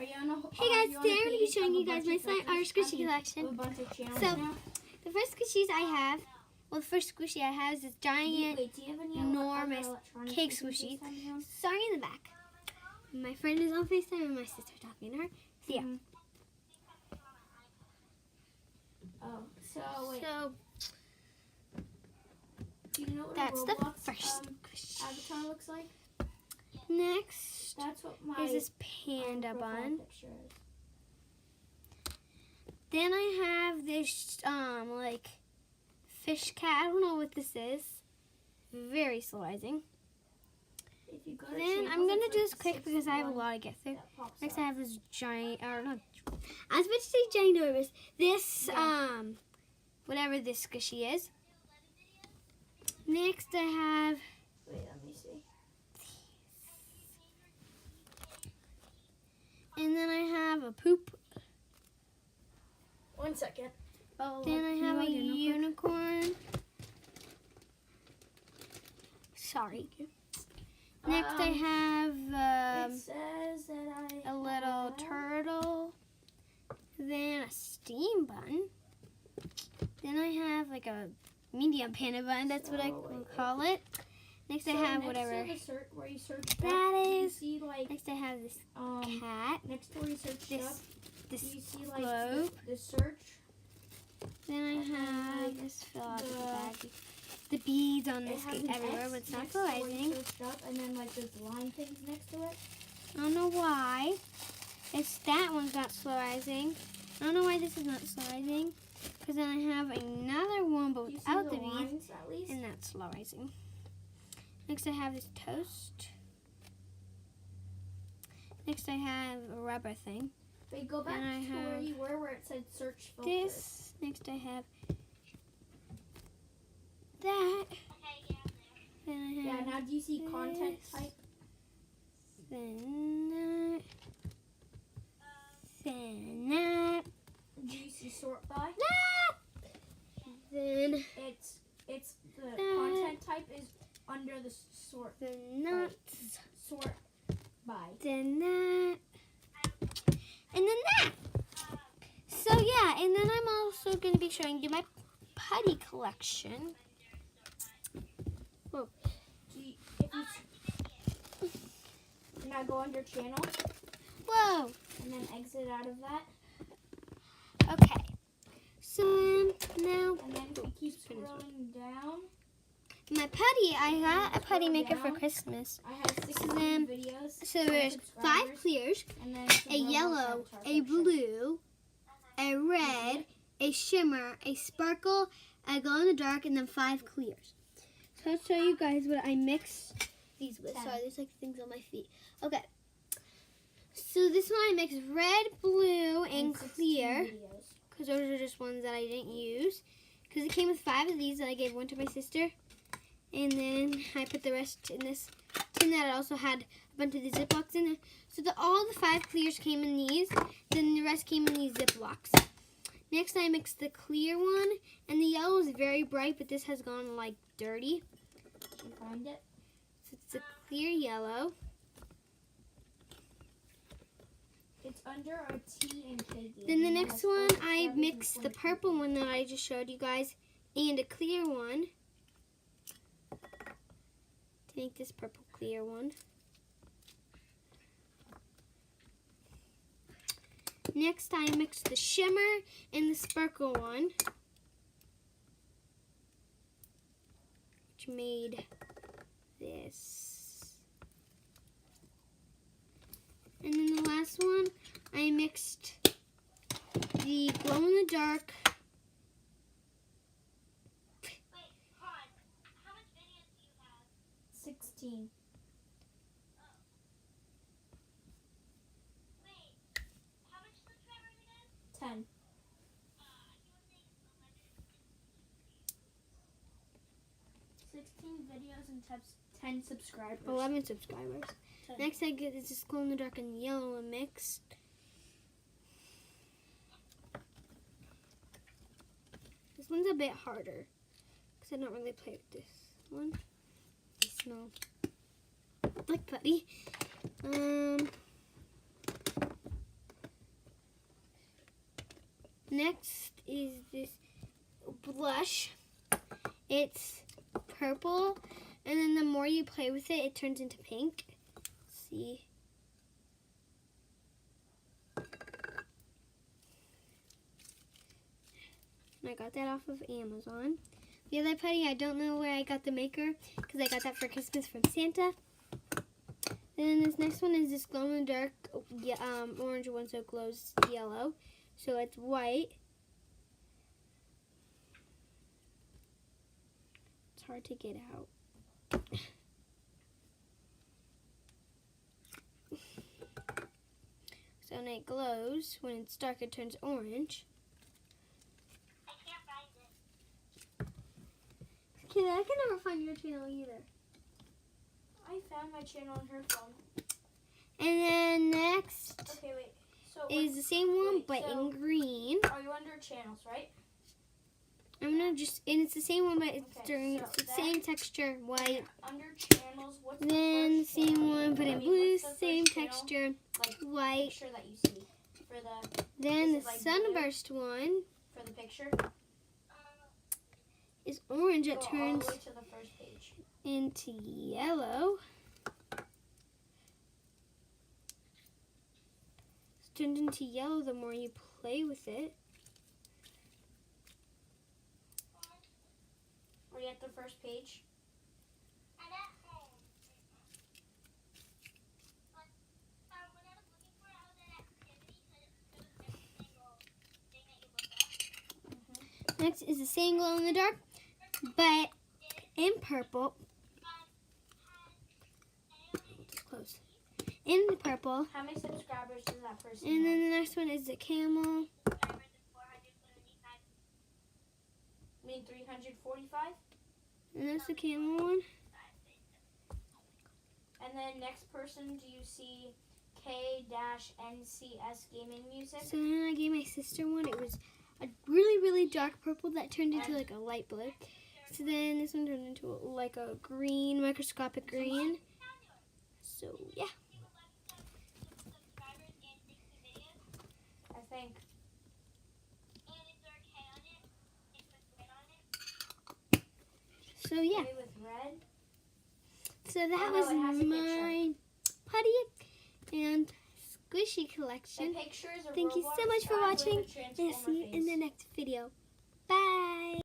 Hey guys, today I'm going to be showing you guys my our squishy collection. So, the first squishies I have, well the first squishy I have is this giant, enormous cake squishy. Sorry in the back. My friend is on FaceTime and my sister talking to her. So yeah. So do you know what that's the Roblox, first squishy. avatar looks like? Next That's what my is this panda bun. Picture is. Then I have this like fish cat. I don't know what this is. Very slowizing. If you go to Then I'm gonna do this quick because I have a lot to get through. Next I have this giant, or not, I was about to say ginormous. This whatever this squishy is. Next I have. Wait, let me see. And then I have a poop. 1 second. Then I have a unicorn. Sorry. Next I have it says that a little turtle. Then a steam bun. Then I have like a medium panda bun. That's what I will call it. Next I have whatever. Where you search that is. you see, like, next I have this cat. Next to where you search this you see like globe. the search. Then I have this fill out the bag. The beads on this cake everywhere, but it's not slowizing. And then like there's line things next to it. I don't know why. It's that one's not slowizing. I don't know why this is not slowizing. Because then I have another one, but without the beads, and that's slowizing. Next I have this toast. Next I have a rubber thing. Wait, go back to where you were, where it said search filters. This. Next I have that. Then I have now do you see content type? Then that. Do you see sort by? Then it's the content type is under the sort. The nuts. Sort by. Then that. And then that. So yeah, and then I'm also going to be showing you my putty collection. Whoa. Now go on your channel. Whoa. And then exit out of that. Okay. So now. And then keep scrolling down. My putty, I got a putty maker for Christmas. I have 16 videos. So there's 5 clears, a yellow, a blue, a red, a shimmer, a sparkle, a glow in the dark, and then 5 clears. So I'll show you guys what I mixed these with. Sorry, there's like things on my feet. Okay. So this one I mixed red, blue, and clear. Because those are just ones that I didn't use. Because it came with 5 of these, and I gave one to my sister. And then I put the rest in this tin that also had a bunch of the Ziplocs in it. So all the 5 clears came in these. Then the rest came in these Ziplocs. Next I mixed the clear one. And the yellow is very bright, but this has gone like dirty. Can you find it? So it's a clear yellow. It's under our T and K. Then the next one I mixed the purple one that I just showed you guys and a clear one. To make this purple clear one. Next I mixed the shimmer and the sparkle one, which made this. And then the last one I mixed the glow in the dark. 16. Wait, how much subscribers again? 10. 16 videos and 10 subscribers. 11 subscribers. 10. Next I get this glow in the dark and yellow mixed. This one's a bit harder because I don't really play with this one. They smell like putty. Next is this blush. It's purple, and then the more you play with it, it turns into pink. Let's see. I got that off of Amazon. The other putty, I don't know where I got the maker because I got that for Christmas from Santa. Then this next one is this glow in the dark orange one, so it glows yellow. So it's white. It's hard to get out. So when it glows, when it's dark, it turns orange. I can't find it. Okay, I can never find your channel either. I found my channel on her phone. And then next Okay, wait. So is the same one, wait, but so- in green. are you under channels, right? I'm gonna just, and it's the same one, but it's Okay, during, so it's the that- same texture, white. Under channels, what's the Then the first same channel? one, but I in mean, blue, what's the same first channel, texture, like, white. picture that you see for the Then the This is like blue? sunburst one for the picture. is orange. Go It all turns the way to the first page. into yellow. It turns into yellow the more you play with it. Are you at the first page? I'm at home. But when I was looking for it, I was at activity, so it was every single thing that you look up. Next is the same glow in the dark, but in purple. Just close. In purple. How many subscribers does that person And have? then the next one is the camel. Subscribers is 475. I mean 345? And that's the camel one. And then next person, do you see K-NCS Gaming Music? So then I gave my sister one. It was a really, really dark purple that turned into like a light blue. So then this one turned into like a green, microscopic green. So yeah. Subscribers and 60 videos. I think. And is there a K on it? It's with red on it. So yeah. K with red. So that Oh, was it has a my putty and squishy The collection. picture is a Thank you so Roblox much for guy with a watching, and I'll Transformer see you in the face. next video. Bye.